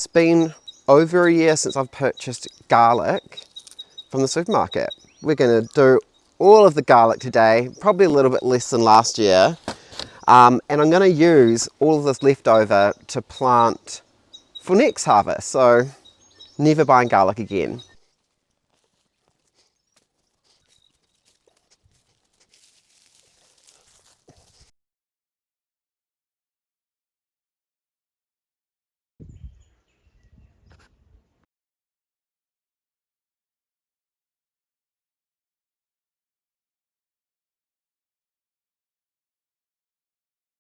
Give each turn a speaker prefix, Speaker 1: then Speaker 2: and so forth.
Speaker 1: It's been over a year since I've purchased garlic from the supermarket. We're going to do all of the garlic today, probably a little bit less than last year. And I'm going to use all of this leftover to plant for next harvest. So never buying garlic again.